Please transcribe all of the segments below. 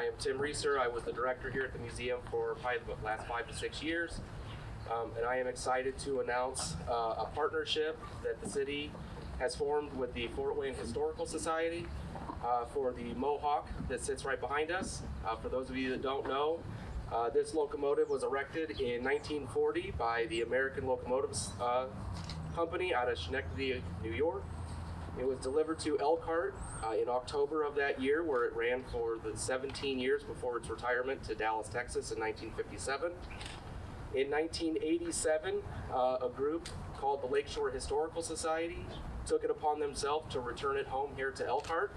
I am Tim Reecer. I was the director here at the museum for probably the last 5 to 6 years. And I am excited to announce a partnership that the city has formed with the Fort Wayne Historical Society for the Mohawk that sits right behind us. For those of you that don't know, this locomotive was erected in 1940 by the American Locomotives Company out of Schenectady, New York. It was delivered to Elkhart in October of that year, where it ran for the 17 years before its retirement to Dallas, Texas in 1957. In 1987, a group called the Lakeshore Historical Society took it upon themselves to return it home here to Elkhart,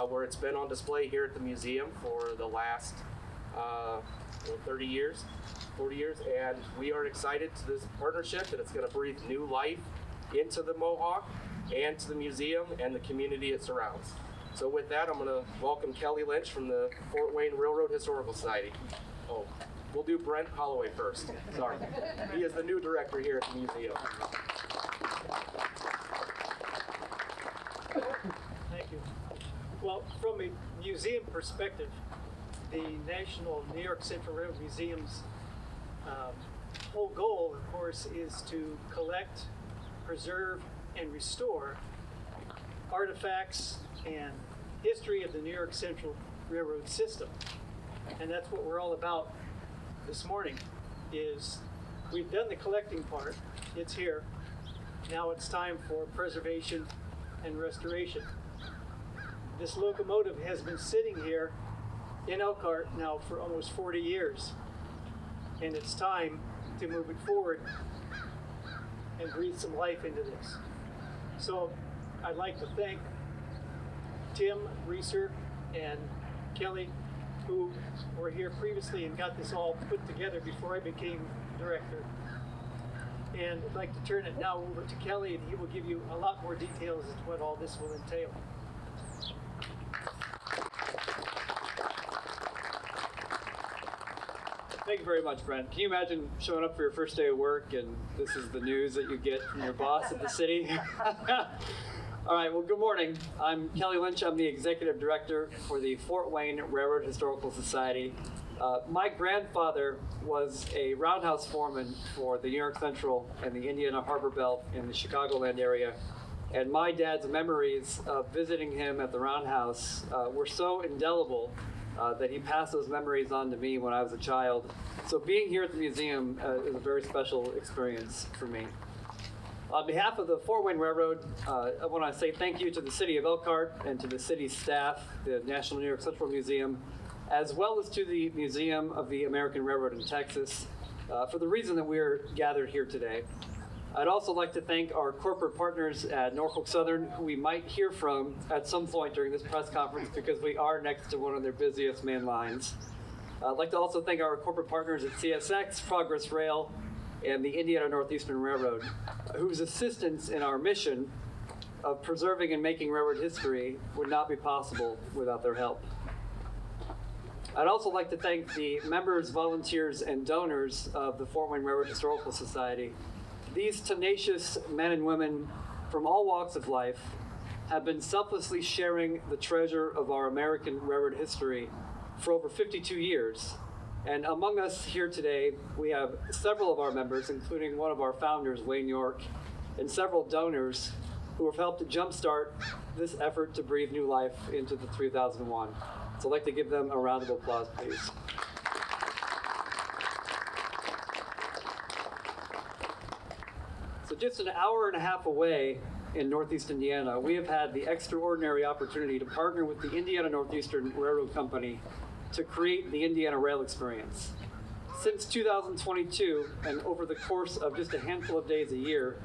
where it's been on display here at the museum for the last 40 years. And we are excited to this partnership that it's going to breathe new life into the Mohawk and to the museum and the community it surrounds. So with that, I'm going to welcome Kelly Lynch from the Fort Wayne Railroad Historical Society. Oh, we'll do Brent Holloway first. Sorry. He is the new director here at the museum. Thank you. Well, from a museum perspective, the National New York Central Railroad Museum's whole goal, of course, is to collect, preserve, and restore artifacts and history of the New York Central Railroad system. And that's what we're all about this morning. Is we've done the collecting part, it's here. Now it's time for preservation and restoration. This locomotive has been sitting here in Elkhart now for almost 40 years. And it's time to move it forward and breathe some life into this. So I'd like to thank Tim Reecer and Kelly, who were here previously and got this all put together before I became director. And I'd like to turn it now over to Kelly, and he will give you a lot more details as to what all this will entail. Thank you very much, Brent. Can you imagine showing up for your first day of work and this is the news that you get from your boss at the city? All right, well, good morning. I'm Kelly Lynch. I'm the executive director for the Fort Wayne Railroad Historical Society. My grandfather was a roundhouse foreman for the New York Central and the Indiana Harbor Belt in the Chicagoland area. And my dad's memories of visiting him at the roundhouse were so indelible that he passed those memories on to me when I was a child. So being here at the museum is a very special experience for me. On behalf of the Fort Wayne Railroad, I want to say thank you to the City of Elkhart and to the city's staff, the National New York Central Museum, as well as to the Museum of the American Railroad in Texas, for the reason that we're gathered here today. I'd also like to thank our corporate partners at Norfolk Southern, who we might hear from at some point during this press conference because we are next to one of their busiest main lines. I'd like to also thank our corporate partners at CSX, Progress Rail, and the Indiana Northeastern Railroad, whose assistance in our mission of preserving and making railroad history would not be possible without their help. I'd also like to thank the members, volunteers, and donors of the Fort Wayne Railroad Historical Society. These tenacious men and women from all walks of life have been selflessly sharing the treasure of our American railroad history for over 52 years. And among us here today, we have several of our members, including one of our founders, Wayne York, and several donors who have helped to jumpstart this effort to breathe new life into the 3001. So I'd like to give them a round of applause, please. So just an hour and a half away in Northeast Indiana, we have had the extraordinary opportunity to partner with the Indiana Northeastern Railroad Company to create the Indiana Rail Experience. Since 2022, and over the course of just a handful of days a year,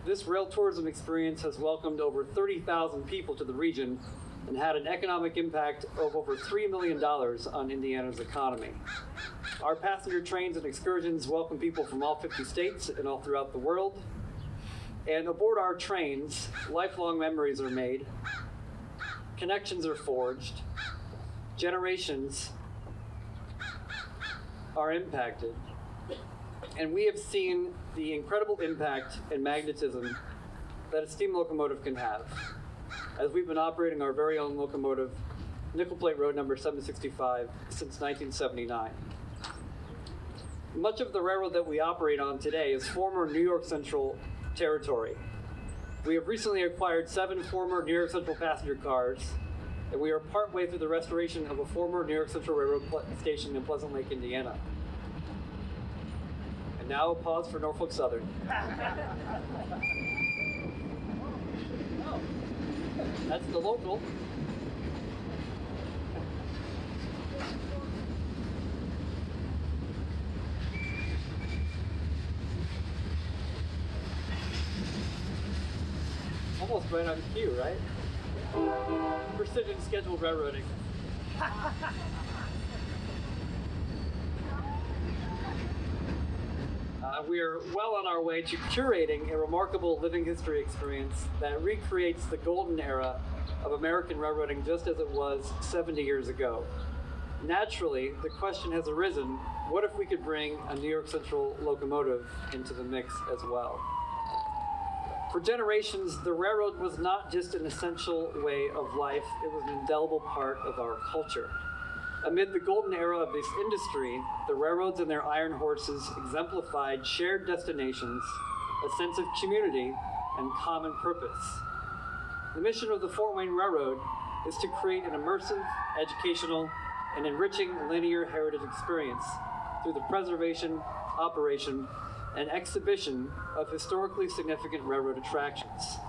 this rail tourism experience has welcomed over 30,000 people to the region and had an economic impact of over $3 million on Indiana's economy. Our passenger trains and excursions welcome people from all 50 states and all throughout the world. And aboard our trains, lifelong memories are made, connections are forged, generations are impacted, and we have seen the incredible impact and magnetism that a steam locomotive can have. As we've been operating our very own locomotive nickel plate road number 765, since 1979. Much of the railroad that we operate on today is former New York Central territory. We have recently acquired 7 former New York Central passenger cars, and we are partway through the restoration of a former New York Central Railroad station in Pleasant Lake, Indiana. And now a pause for Norfolk Southern. That's the local. Almost right on cue, right? Precision scheduled railroading. We are well on our way to curating a remarkable living history experience that recreates the golden era of American railroading just as it was 70 years ago. Naturally, the question has arisen, what if we could bring a New York Central locomotive into the mix as well? For generations, the railroad was not just an essential way of life, it was an indelible part of our culture. Amid the golden era of this industry, the railroads and their iron horses exemplified shared destinations, a sense of community, and common purpose. The mission of the Fort Wayne Railroad is to create an immersive, educational, and enriching linear heritage experience through the preservation, operation, and exhibition of historically significant railroad attractions.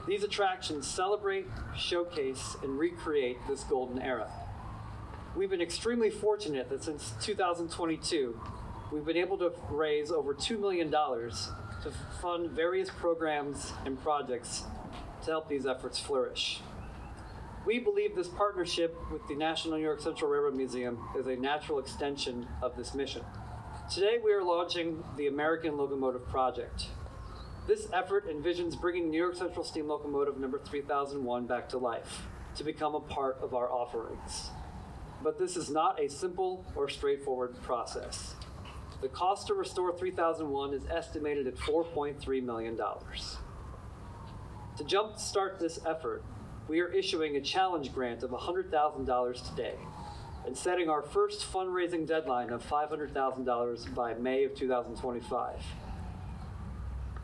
These attractions celebrate, showcase, and recreate this golden era. We've been extremely fortunate that since 2022, we've been able to raise over $2 million to fund various programs and projects to help these efforts flourish. We believe this partnership with the National New York Central Railroad Museum is a natural extension of this mission. Today we are launching the American Locomotive Project. This effort envisions bringing New York Central Steam Locomotive number 3001 back to life to become a part of our offerings. But this is not a simple or straightforward process. The cost to restore 3001 is estimated at $4.3 million. To jumpstart this effort, we are issuing a challenge grant of $100,000 today and setting our first fundraising deadline of $500,000 by May of 2025.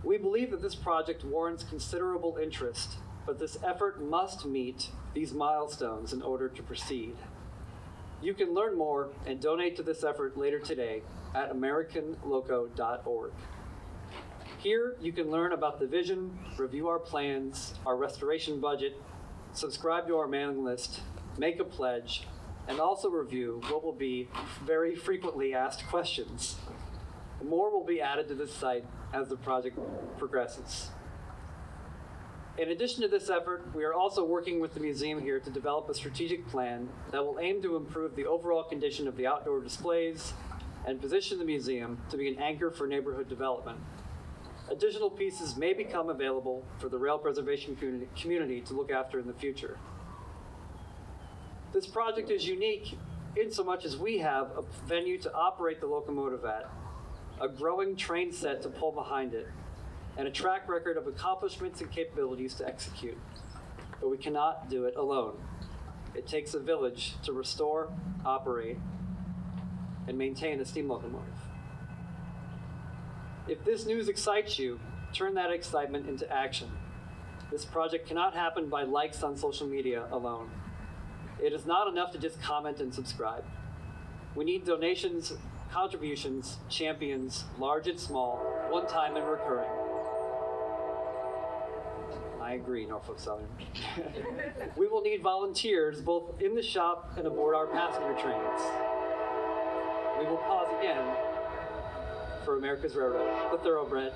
We believe that this project warrants considerable interest, but this effort must meet these milestones in order to proceed. You can learn more and donate to this effort later today at americanloco.org. Here, you can learn about the vision, review our plans, our restoration budget, subscribe to our mailing list, make a pledge, and also review what will be very frequently asked questions. More will be added to this site as the project progresses. In addition to this effort, we are also working with the museum here to develop a strategic plan that will aim to improve the overall condition of the outdoor displays and position the museum to be an anchor for neighborhood development. Additional pieces may become available for the rail preservation community to look after in the future. This project is unique in so much as we have a venue to operate the locomotive at, a growing train set to pull behind it, and a track record of accomplishments and capabilities to execute. But we cannot do it alone. It takes a village to restore, operate, and maintain a steam locomotive. If this news excites you, turn that excitement into action. This project cannot happen by likes on social media alone. It is not enough to just comment and subscribe. We need donations, contributions, champions, large and small, one-time and recurring. I agree, Norfolk Southern. We will need volunteers both in the shop and aboard our passenger trains. We will pause again for America's Railroad, the Thoroughbred.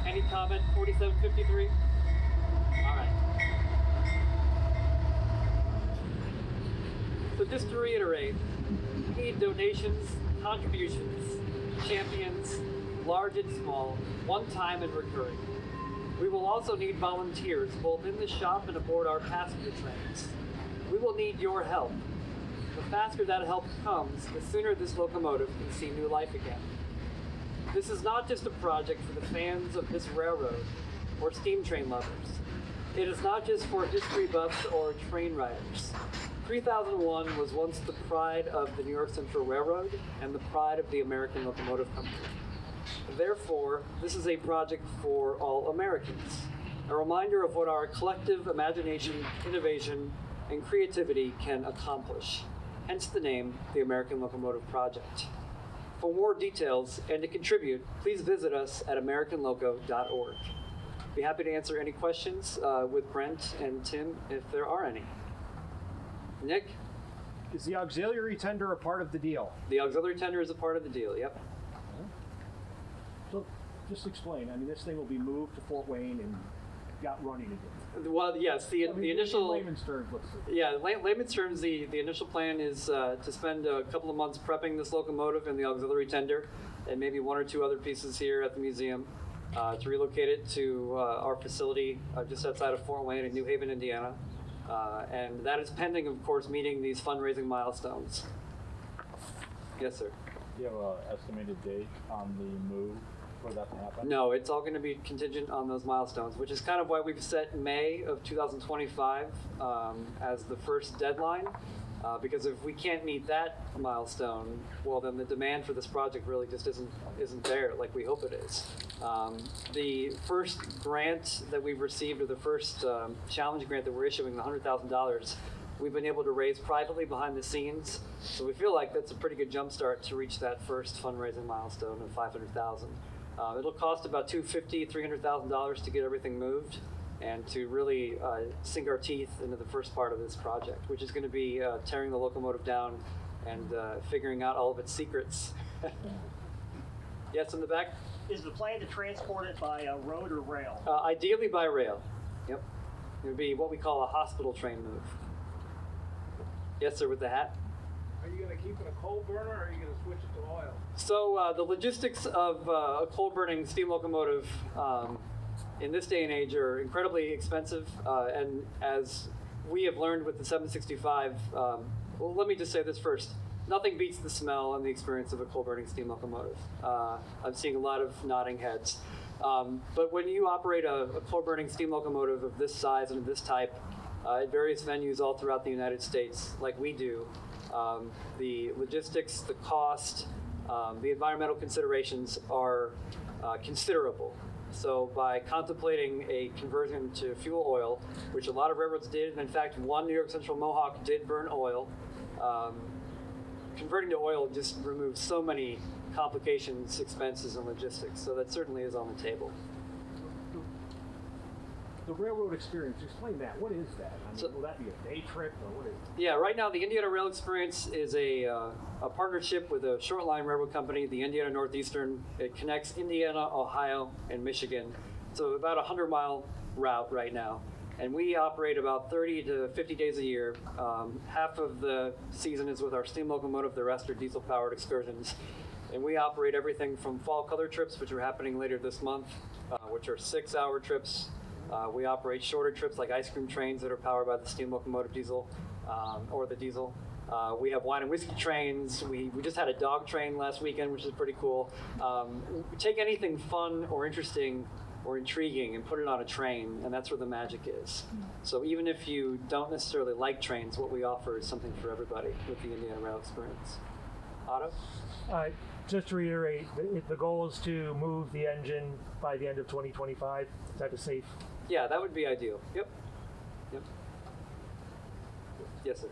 Any comment, 4753? All right. So just to reiterate, we need donations, contributions, champions, large and small, one-time and recurring. We will also need volunteers, both in the shop and aboard our passenger trains. We will need your help. The faster that help comes, the sooner this locomotive can see new life again. this is not just a project for the fans of this railroad or steam train lovers. It is not just for history buffs or train riders. 3001 was once the pride of the New York Central Railroad and the pride of the American Locomotive Company. Therefore, this is a project for all Americans, a reminder of what our collective imagination, innovation, and creativity can accomplish. Hence the name, the American Locomotive Project. For more details and to contribute, please visit us at americanloco.org. Be happy to answer any questions with Brent and Tim if there are any. Nick? Is the auxiliary tender a part of the deal? The auxiliary tender is a part of the deal, yep. So just explain. I mean, this thing will be moved to Fort Wayne and got running again. Well, yes, the initial... In layman's terms, let's say. Yeah, layman's terms, the initial plan is to spend a couple of months prepping this locomotive and the auxiliary tender, and maybe one or two other pieces here at the museum, to relocate it to our facility just outside of Fort Wayne in New Haven, Indiana. And that is pending, of course, meeting these fundraising milestones. Yes, sir. Do you have an estimated date on the move for that to happen? No, it's all going to be contingent on those milestones, which is kind of why we've set May of 2025 as the first deadline. Because if we can't meet that milestone, well, then the demand for this project really just isn't there like we hope it is. The first grant that we've received, or the first challenge grant that we're issuing, the $100,000, we've been able to raise privately behind the scenes. So we feel like that's a pretty good jump start to reach that first fundraising milestone of $500,000. It'll cost about $300,000 to get everything moved and to really sink our teeth into the first part of this project, which is going to be tearing the locomotive down and figuring out all of its secrets. Yes, in the back? Is the plan to transport it by road or rail? Ideally by rail. Yep. It would be what we call a hospital train move. Yes, sir, with the hat. Are you going to keep it a coal burner, or are you going to switch it to oil? So the logistics of a coal-burning steam locomotive in this day and age are incredibly expensive, and as we have learned with the 765, well, let me just say this first. Nothing beats the smell and the experience of a coal-burning steam locomotive. I'm seeing a lot of nodding heads. But when you operate a coal-burning steam locomotive of this size and of this type at various venues all throughout the United States, like we do, the logistics, the cost, the environmental considerations are considerable. So by contemplating a conversion to fuel oil, which a lot of railroads did, and in fact one New York Central Mohawk did burn oil, converting to oil just removes so many complications, expenses, and logistics. So that certainly is on the table. The railroad experience, explain that. What is that? I mean, So- will that be a day trip, or what is it? Yeah, right now the Indiana Rail Experience is a partnership with a short line railroad company, the Indiana Northeastern. It connects Indiana, Ohio, and Michigan. So about a 100-mile route right now. And we operate about 30 to 50 days a year. Half of the season is with our steam locomotive, the rest are diesel-powered excursions. And we operate everything from fall color trips, which are happening later this month, which are 6-hour trips. We operate shorter trips like ice cream trains that are powered by the steam locomotive diesel, or the diesel. We have wine and whiskey trains. We just had a dog train last weekend, which is pretty cool. We take anything fun or interesting or intriguing and put it on a train, and that's where the magic is. So even if you don't necessarily like trains, what we offer is something for everybody with the Indiana Rail Experience. Otto? Just to reiterate, the goal is to move the engine by the end of 2025. Is that a safe? Yeah, that would be ideal. Yep. Yes, sir.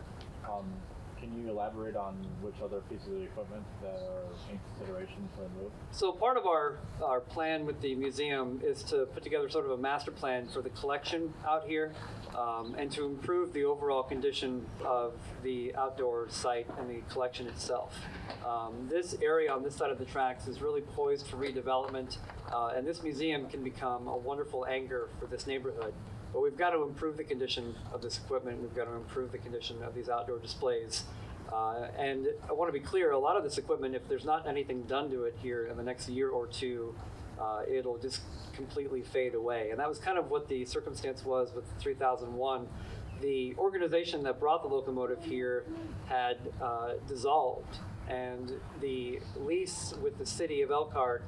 Can you elaborate on which other pieces of equipment that are in consideration for the move? So part of our plan with the museum is to put together sort of a master plan for the collection out here, and to improve the overall condition of the outdoor site and the collection itself. This area on this side of the tracks is really poised for redevelopment, and this museum can become a wonderful anchor for this neighborhood. But we've got to improve the condition of this equipment. We've got to improve the condition of these outdoor displays. And I want to be clear, a lot of this equipment, if there's not anything done to it here in the next year or two, it'll just completely fade away. And that was kind of what the circumstance was with 3001. The organization that brought the locomotive here had dissolved, and the lease with the city of Elkhart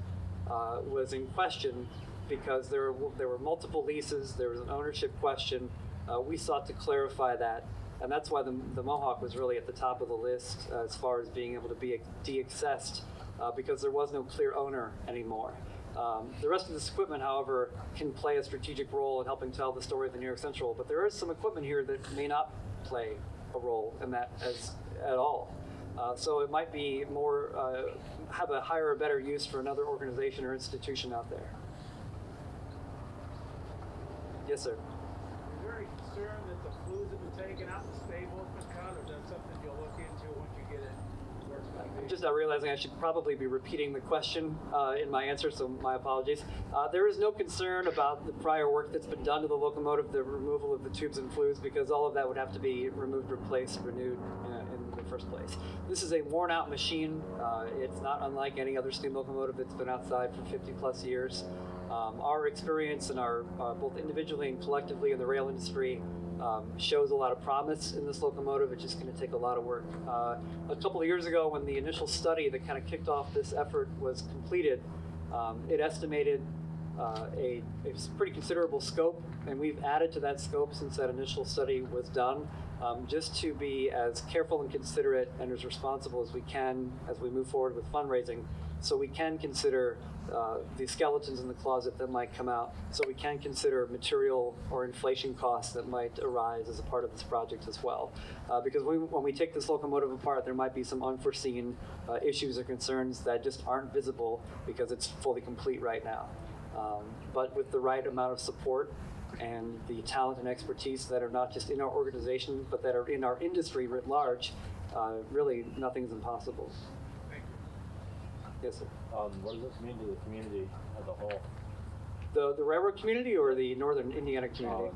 was in question because there were multiple leases, there was an ownership question. We sought to clarify that, and that's why the Mohawk was really at the top of the list as far as being able to be de-accessed because there was no clear owner anymore. The rest of this equipment, however, can play a strategic role in helping tell the story of the New York Central, but there is some equipment here that may not play a role in that at all. So it might be more, have a higher or better use for another organization or institution out there. Yes, sir. Is there any concern that the flues have been taken out and the stable has been cut, or is that something you'll look into once you get it where it's going to be? I'm just now realizing I should probably be repeating the question in my answer, so my apologies. There is no concern about the prior work that's been done to the locomotive, the removal of the tubes and flues, because all of that would have to be removed, replaced, renewed in the first place. This is a worn-out machine. It's not unlike any other steam locomotive that's been outside for 50 plus years. Our experience and our both individually and collectively in the rail industry shows a lot of promise in this locomotive. It's just going to take a lot of work. A couple of years ago, when the initial study that kind of kicked off this effort was completed, it estimated a pretty considerable scope, and we've added to that scope since that initial study was done, just to be as careful and considerate and as responsible as we can as we move forward with fundraising, so we can consider the skeletons in the closet that might come out, so we can consider material or inflation costs that might arise as a part of this project as well. Because when we take this locomotive apart, there might be some unforeseen issues or concerns that just aren't visible because it's fully complete right now. But with the right amount of support and the talent and expertise that are not just in our organization, but that are in our industry writ large, really nothing's impossible. Yes, sir. What does this mean to the community as a whole? The railroad community or the northern Indiana community?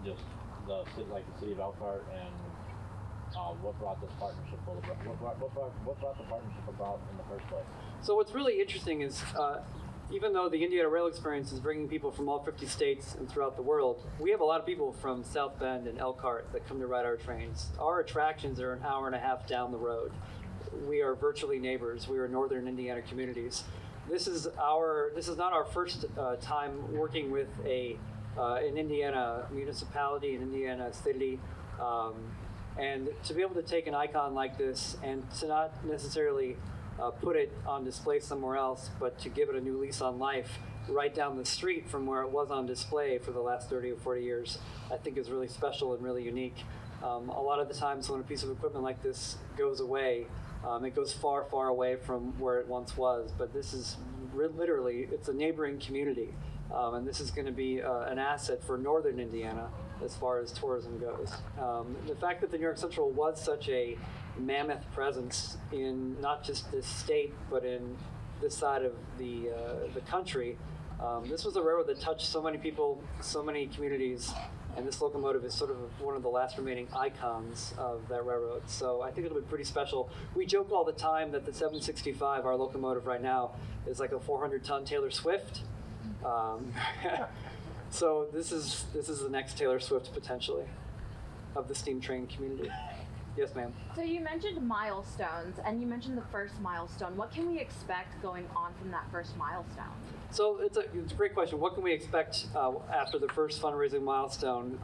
Just the city, like the city of Elkhart, and what brought this partnership? What brought the partnership about in the first place? So what's really interesting is, even though the Indiana Rail Experience is bringing people from all 50 states and throughout the world, we have a lot of people from South Bend and Elkhart that come to ride our trains. Our attractions are an hour and a half down the road. We are virtually neighbors. We are northern Indiana communities. This is not our first time working with an Indiana municipality, an Indiana city, and to be able to take an icon like this and to not necessarily put it on display somewhere else, but to give it a new lease on life right down the street from where it was on display for the last 30 or 40 years, I think is really special and really unique. A lot of the times when a piece of equipment like this goes away, it goes far, far away from where it once was, but this is literally, it's a neighboring community, and this is going to be an asset for northern Indiana as far as tourism goes. The fact that the New York Central was such a mammoth presence in not just this state, but in this side of the country, this was a railroad that touched so many people, so many communities, and this locomotive is sort of one of the last remaining icons of that railroad. So I think it'll be pretty special. We joke all the time that the 765, our locomotive right now, is like a 400-ton Taylor Swift. So this is the next Taylor Swift potentially of the steam train community. Yes, ma'am. So you mentioned milestones, and you mentioned the first milestone. What can we expect going on from that first milestone? So it's a great question. What can we expect after the first fundraising milestone?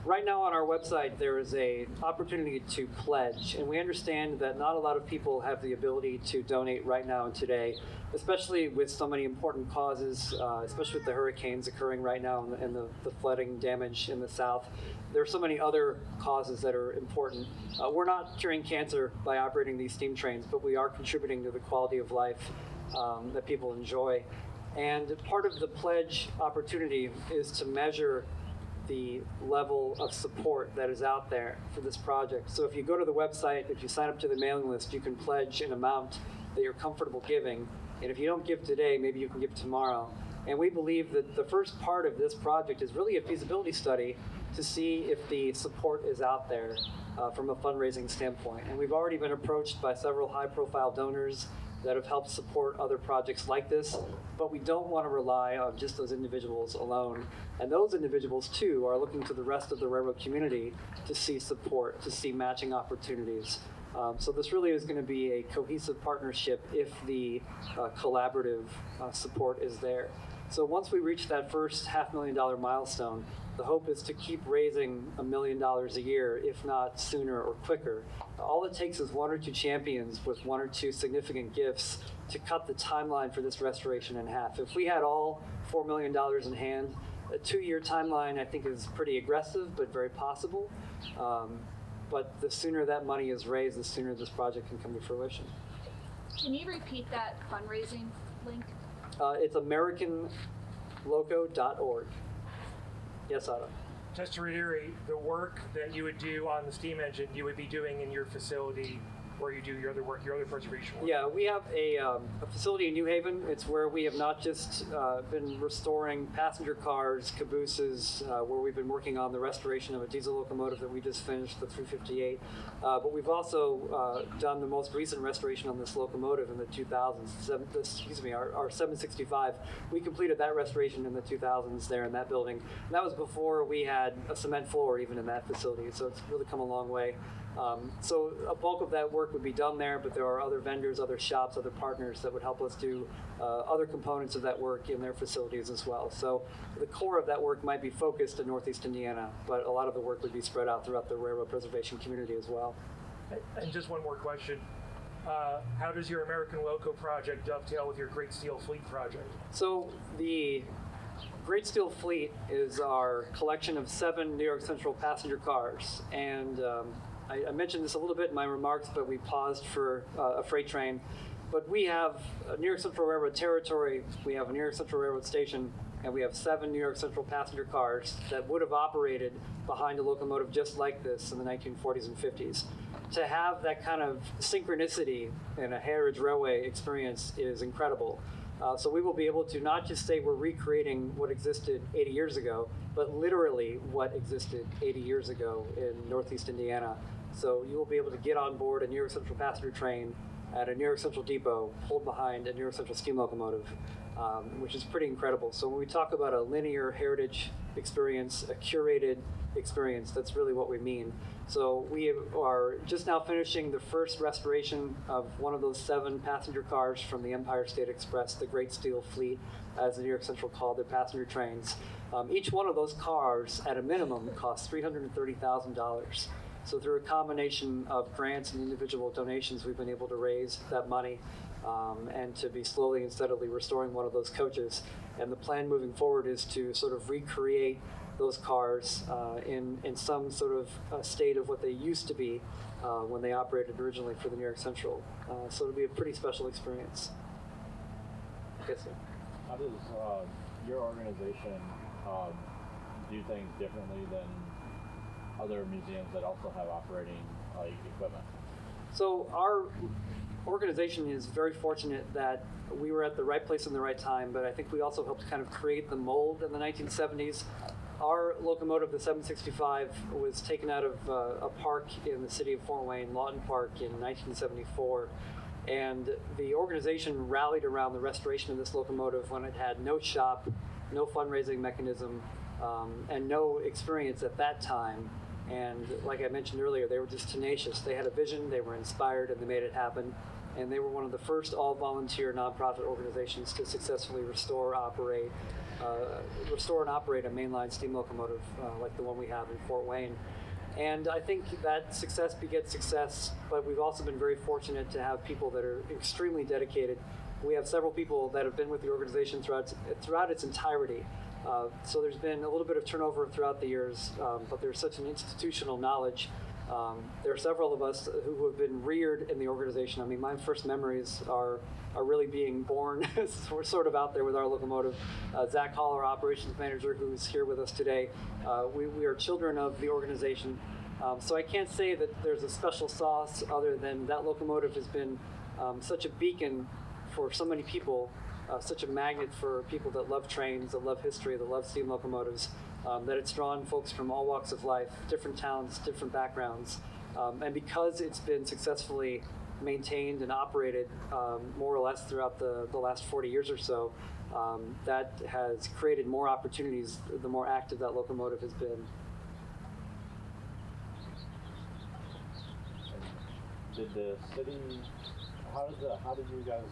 Right now on our website, there is a opportunity to pledge, and we understand that not a lot of people have the ability to donate right now and today, especially with so many important causes, especially with the hurricanes occurring right now and the flooding damage in the South. There are so many other causes that are important. We're not curing cancer by operating these steam trains, but we are contributing to the quality of life that people enjoy. And part of the pledge opportunity is to measure the level of support that is out there for this project. So if you go to the website, if you sign up to the mailing list, you can pledge an amount that you're comfortable giving. And if you don't give today, maybe you can give tomorrow. And we believe that the first part of this project is really a feasibility study to see if the support is out there from a fundraising standpoint. And we've already been approached by several high-profile donors that have helped support other projects like this, but we don't want to rely on just those individuals alone. And those individuals, too, are looking to the rest of the railroad community to see support, to see matching opportunities. So this really is going to be a cohesive partnership if the collaborative support is there. So once we reach that first $500,000 milestone, the hope is to keep raising $1 million a year, if not sooner or quicker. All it takes is one or two champions with one or two significant gifts to cut the timeline for this restoration in half. If we had all $4 million in hand, a 2-year timeline I think is pretty aggressive, but very possible. But the sooner that money is raised, the sooner this project can come to fruition. Can you repeat that fundraising link? It's AmericanLoco.org. Yes, Otto. Just to reiterate, the work that you would do on the steam engine, you would be doing in your facility where you do your other work, your other preservation work. Yeah, we have a facility in New Haven. It's where we have not just been restoring passenger cars, cabooses, where we've been working on the restoration of a diesel locomotive that we just finished, the 358. But we've also done the most recent restoration on this locomotive in the 2000s. Our 765. We completed that restoration in the 2000s there in that building. And that was before we had a cement floor even in that facility. So it's really come a long way. So a bulk of that work would be done there, but there are other vendors, other shops, other partners that would help us do other components of that work in their facilities as well. So the core of that work might be focused in Northeast Indiana, but a lot of the work would be spread out throughout the railroad preservation community as well. And just one more question. How does your American Loco project dovetail with your Great Steel Fleet project? So the Great Steel Fleet is our collection of 7 New York Central passenger cars, and I mentioned this a little bit in my remarks, but we paused for a freight train. But we have a New York Central Railroad territory, we have a New York Central Railroad station, and we have 7 New York Central passenger cars that would have operated behind a locomotive just like this in the 1940s and 50s. To have that kind of synchronicity in a heritage railway experience is incredible. So we will be able to not just say we're recreating what existed 80 years ago, but literally what existed 80 years ago in Northeast Indiana. So you will be able to get on board a New York Central passenger train at a New York Central depot, pulled behind a New York Central steam locomotive, which is pretty incredible. So when we talk about a linear heritage experience, a curated experience, that's really what we mean. So we are just now finishing the first restoration of one of those 7 passenger cars from the Empire State Express, the Great Steel Fleet, as the New York Central called their passenger trains. Each one of those cars, at a minimum, costs $330,000. So through a combination of grants and individual donations, we've been able to raise that money and to be slowly and steadily restoring one of those coaches. And the plan moving forward is to sort of recreate those cars in some sort of state of what they used to be when they operated originally for the New York Central. So it'll be a pretty special experience. Yes, sir. How does your organization do things differently than other museums that also have operating equipment? So our organization is very fortunate that we were at the right place in the right time, but I think we also helped kind of create the mold in the 1970s. Our locomotive, the 765, was taken out of a park in the city of Fort Wayne, Lawton Park, in 1974. And the organization rallied around the restoration of this locomotive when it had no shop, no fundraising mechanism, and no experience at that time. And like I mentioned earlier, they were just tenacious. They had a vision, they were inspired, and they made it happen. And they were one of the first all-volunteer nonprofit organizations to successfully restore and operate a mainline steam locomotive like the one we have in Fort Wayne. And I think that success begets success, but we've also been very fortunate to have people that are extremely dedicated. We have several people that have been with the organization throughout its entirety. So there's been a little bit of turnover throughout the years, but there's such an institutional knowledge. There are several of us who have been reared in the organization. I mean, my first memories are really being born. We're sort of out there with our locomotive. Zach Hall, our operations manager, who's here with us today, we are children of the organization. So I can't say that there's a special sauce other than that locomotive has been such a beacon for so many people, such a magnet for people that love trains, that love history, that love steam locomotives, that it's drawn folks from all walks of life, different towns, different backgrounds. And because it's been successfully maintained and operated more or less throughout the last 40 years or so, that has created more opportunities the more active that locomotive has been. did the city? How did you guys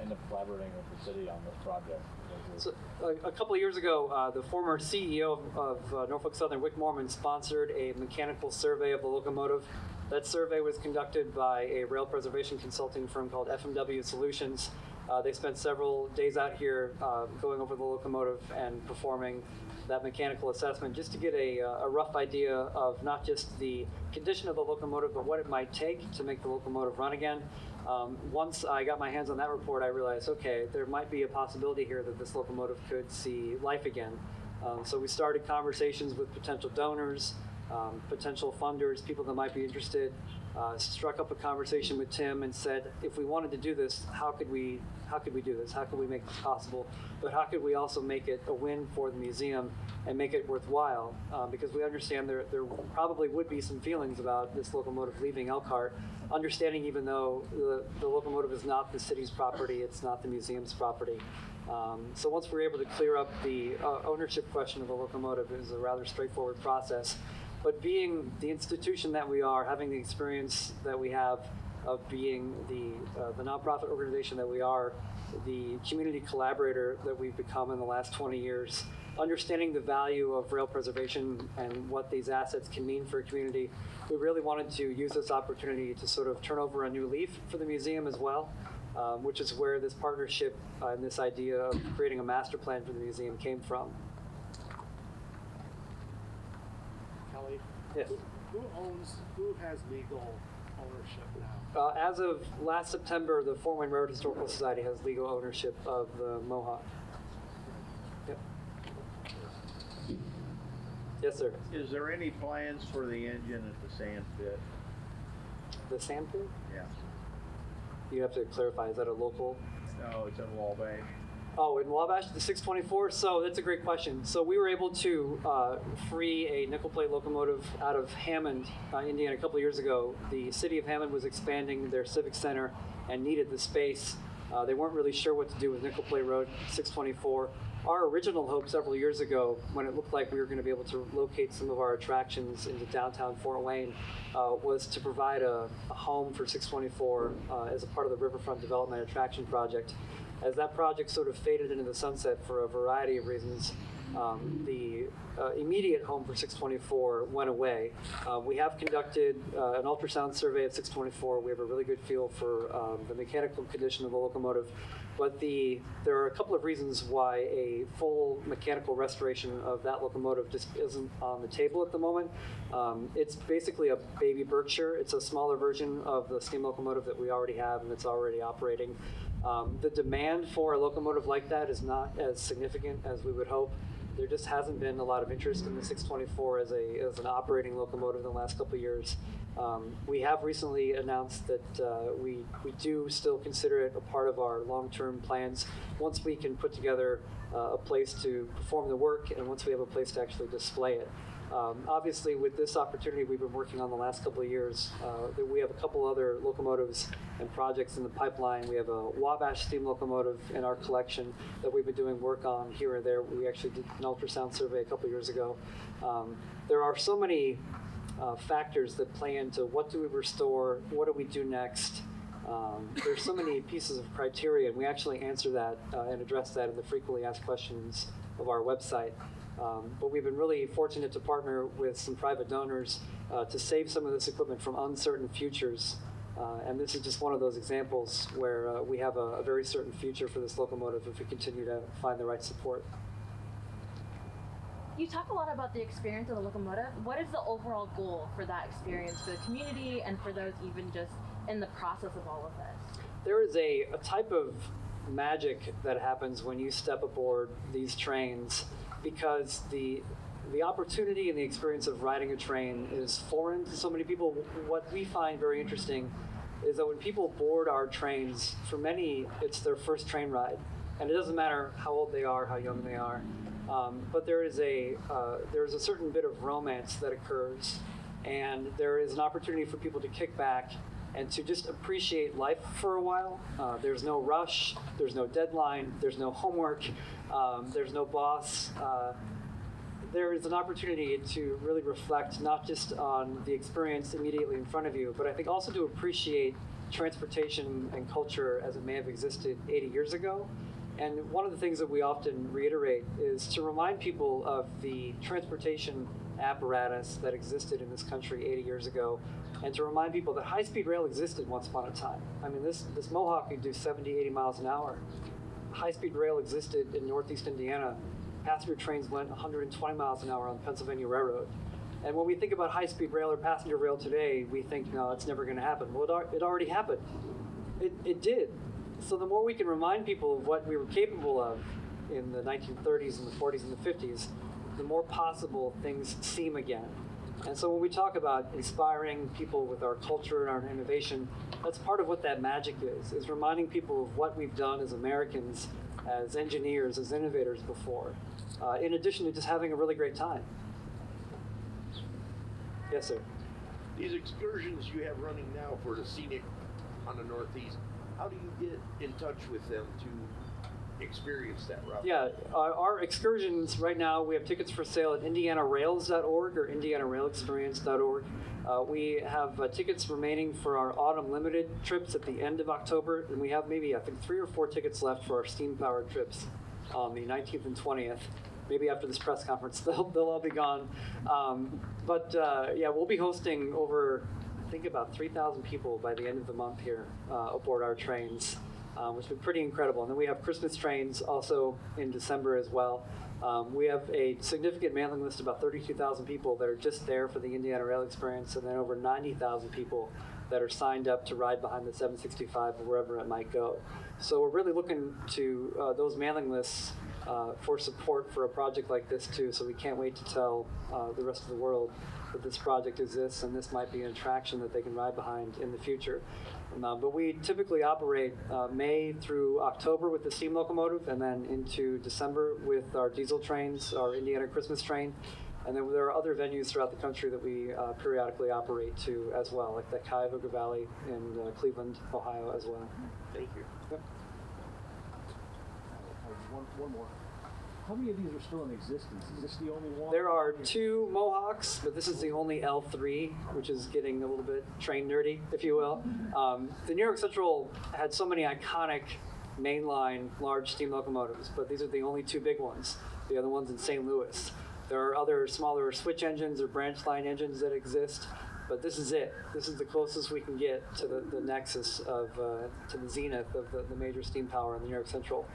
end up collaborating with the city on this project? So, a couple of years ago, the former CEO of Norfolk Southern, Wick Mormon, sponsored a mechanical survey of the locomotive. That survey was conducted by a rail preservation consulting firm called FMW Solutions. They spent several days out here going over the locomotive and performing that mechanical assessment just to get a rough idea of not just the condition of the locomotive, but what it might take to make the locomotive run again. Once I got my hands on that report, I realized, okay, there might be a possibility here that this locomotive could see life again. So we started conversations with potential donors, potential funders, people that might be interested. Struck up a conversation with Tim and said, if we wanted to do this, how could we do this? How could we make this possible? But how could we also make it a win for the museum and make it worthwhile? Because we understand there probably would be some feelings about this locomotive leaving Elkhart, understanding even though the locomotive is not the city's property, it's not the museum's property. So once we were able to clear up the ownership question of the locomotive, it was a rather straightforward process. But being the institution that we are, having the experience that we have of being the nonprofit organization that we are, the community collaborator that we've become in the last 20 years, understanding the value of rail preservation and what these assets can mean for a community, we really wanted to use this opportunity to sort of turn over a new leaf for the museum as well, which is where this partnership and this idea of creating a master plan for the museum came from. Yes. Who has legal ownership now? As of last September, the Fort Wayne Railroad Historical Society has legal ownership of the Mohawk. Yep. Yes, sir. Is there any plans for the engine at the sand pit? The sand pit? Yeah. You have to clarify, is that a local? No, it's in Wabash. Oh, in Wabash, the 624? So that's a great question. So we were able to free a nickel plate locomotive out of Hammond, Indiana, a couple of years ago. The city of Hammond was expanding their civic center and needed the space. They weren't really sure what to do with Nickel Plate Road 624. Our original hope several years ago, when it looked like we were going to be able to locate some of our attractions into downtown Fort Wayne, was to provide a home for 624 as a part of the Riverfront Development Attraction Project. As that project sort of faded into the sunset for a variety of reasons, the immediate home for 624 went away. We have conducted an ultrasound survey of 624. We have a really good feel for the mechanical condition of the locomotive. But there are a couple of reasons why a full mechanical restoration of that locomotive just isn't on the table at the moment. It's basically a baby Berkshire. It's a smaller version of the steam locomotive that we already have and it's already operating. The demand for a locomotive like that is not as significant as we would hope. There just hasn't been a lot of interest in the 624 as an operating locomotive in the last couple of years. We have recently announced that we do still consider it a part of our long-term plans once we can put together a place to perform the work and once we have a place to actually display it. Obviously, with this opportunity we've been working on the last couple of years, we have a couple other locomotives and projects in the pipeline. We have a Wabash steam locomotive in our collection that we've been doing work on here and there. We actually did an ultrasound survey a couple of years ago. There are so many factors that play into what do we restore, what do we do next. There's so many pieces of criteria, and we actually answer that and address that in the frequently asked questions of our website. But we've been really fortunate to partner with some private donors to save some of this equipment from uncertain futures. And this is just one of those examples where we have a very certain future for this locomotive if we continue to find the right support. You talk a lot about the experience of the locomotive. What is the overall goal for that experience for the community and for those even just in the process of all of this? There is a type of magic that happens when you step aboard these trains, because the opportunity and the experience of riding a train is foreign to so many people. What we find very interesting is that when people board our trains, for many, it's their first train ride. And it doesn't matter how old they are, how young they are. But there is a certain bit of romance that occurs. And there is an opportunity for people to kick back and to just appreciate life for a while. There's no rush, there's no deadline, there's no homework, there's no boss. there is an opportunity to really reflect not just on the experience immediately in front of you, but I think also to appreciate transportation and culture as it may have existed 80 years ago. And one of the things that we often reiterate is to remind people of the transportation apparatus that existed in this country 80 years ago, and to remind people that high-speed rail existed once upon a time. I mean, this Mohawk could do 70, 80 miles an hour. High-speed rail existed in Northeast Indiana. Passenger trains went 120 miles an hour on the Pennsylvania Railroad. And when we think about high-speed rail or passenger rail today, we think, no, it's never going to happen. Well, it already happened. It did. So the more we can remind people of what we were capable of in the 1930s and the 40s and the 50s, the more possible things seem again. And so when we talk about inspiring people with our culture and our innovation, that's part of what that magic is reminding people of what we've done as Americans, as engineers, as innovators before, in addition to just having a really great time. Yes, sir. These excursions you have running now for the scenic on the Northeast, how do you get in touch with them to experience that route? Yeah, our excursions right now, we have tickets for sale at indianarails.org or indianarailexperience.org. We have tickets remaining for our autumn limited trips at the end of October, and we have maybe, I think, 3 or 4 tickets left for our steam-powered trips on the 19th and 20th. Maybe after this press conference, they'll all be gone. Yeah, we'll be hosting over, I think, about 3,000 people by the end of the month here aboard our trains, which will be pretty incredible. And then we have Christmas trains also in December as well. We have a significant mailing list, about 32,000 people that are just there for the Indiana Rail Experience, and then over 90,000 people that are signed up to ride behind the 765 or wherever it might go. So we're really looking to those mailing lists for support for a project like this too, so we can't wait to tell the rest of the world that this project exists and this might be an attraction that they can ride behind in the future. But we typically operate May through October with the steam locomotive, and then into December with our diesel trains, our Indiana Christmas train. And then there are other venues throughout the country that we periodically operate to as well, like the Cuyahoga Valley in Cleveland, Ohio as well. Thank you. Yep. One more. How many of these are still in existence? Is this the only one? There are 2 Mohawks, but this is the only L3, which is getting a little bit train nerdy, if you will. The New York Central had so many iconic mainline large steam locomotives, but these are the only 2 big ones. The other one's in St. Louis. There are other smaller switch engines or branch line engines that exist, but this is it. This is the closest we can get to the nexus of, to the zenith of the major steam power in the New York Central.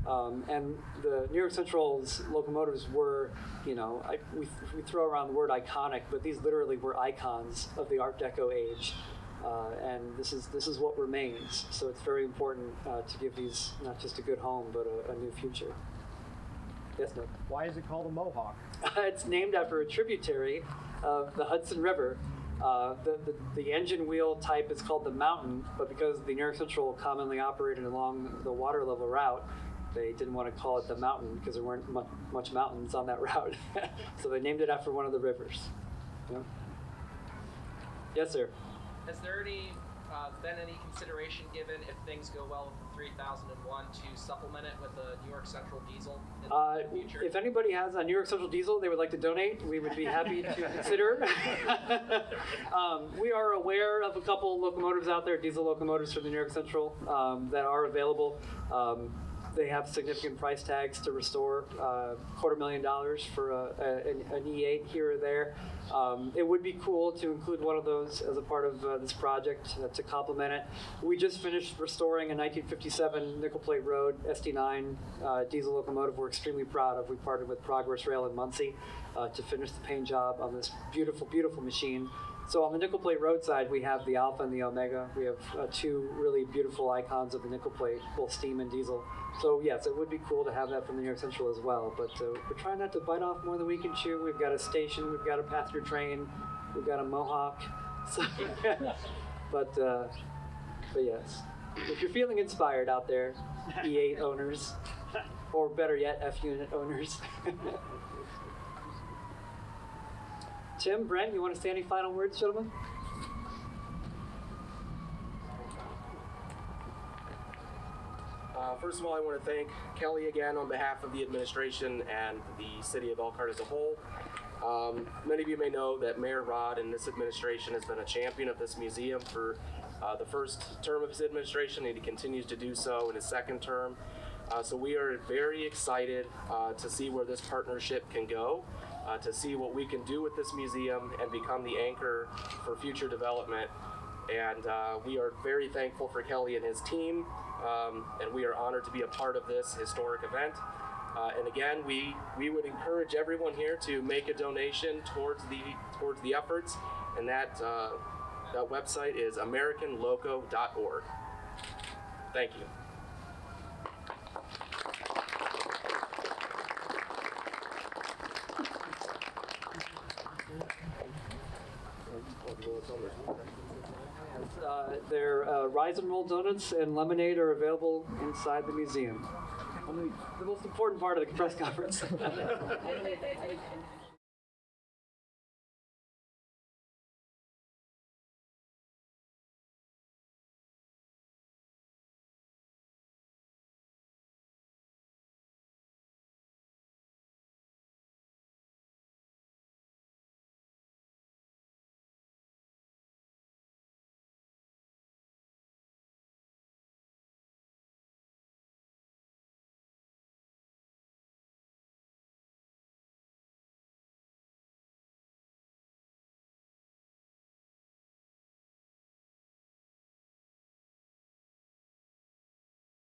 And the New York Central's locomotives were, you know, we throw around the word iconic, but these literally were icons of the Art Deco age. And this is what remains. So it's very important to give these not just a good home, but a new future. Yes, Nick? Why is it called a Mohawk? It's named after a tributary of the Hudson River. The engine wheel type is called the Mountain, but because the New York Central commonly operated along the water level route, they didn't want to call it the Mountain because there weren't much mountains on that route. So they named it after one of the rivers. Yeah. Yes, sir. Has there been any consideration given, if things go well with the 3001, to supplement it with a New York Central diesel in the future? If anybody has a New York Central diesel they would like to donate, we would be happy to consider. We are aware of a couple locomotives out there, diesel locomotives from the New York Central, that are available. They have significant price tags to restore, $250,000 for an E8 here or there. It would be cool to include one of those as a part of this project to complement it. We just finished restoring a 1957 nickel plate road SD9 diesel locomotive we're extremely proud of. We partnered with Progress Rail in Muncie to finish the paint job on this beautiful, beautiful machine. So on the nickel plate road side, we have the Alpha and the Omega. We have 2 really beautiful icons of the nickel plate, both steam and diesel. So yes, it would be cool to have that from the New York Central as well. But we're trying not to bite off more than we can chew. We've got a station, we've got a passenger train, we've got a Mohawk. So, but yes, if you're feeling inspired out there, E8 owners, or better yet, F-unit owners. Tim, Brent, you want to say any final words, gentlemen? First of all, I want to thank Kelly again on behalf of the administration and the city of Elkhart as a whole. Many of you may know that Mayor Rod and this administration has been a champion of this museum for the first term of his administration, and he continues to do so in his second term. So we are very excited to see where this partnership can go, to see what we can do with this museum and become the anchor for future development. And we are very thankful for Kelly and his team, and we are honored to be a part of this historic event. And again, we would encourage everyone here to make a donation towards the efforts, and that website is AmericanLoco.org. Thank you. Their Rise and Roll donuts and lemonade are available inside the museum. The most important part of the press conference.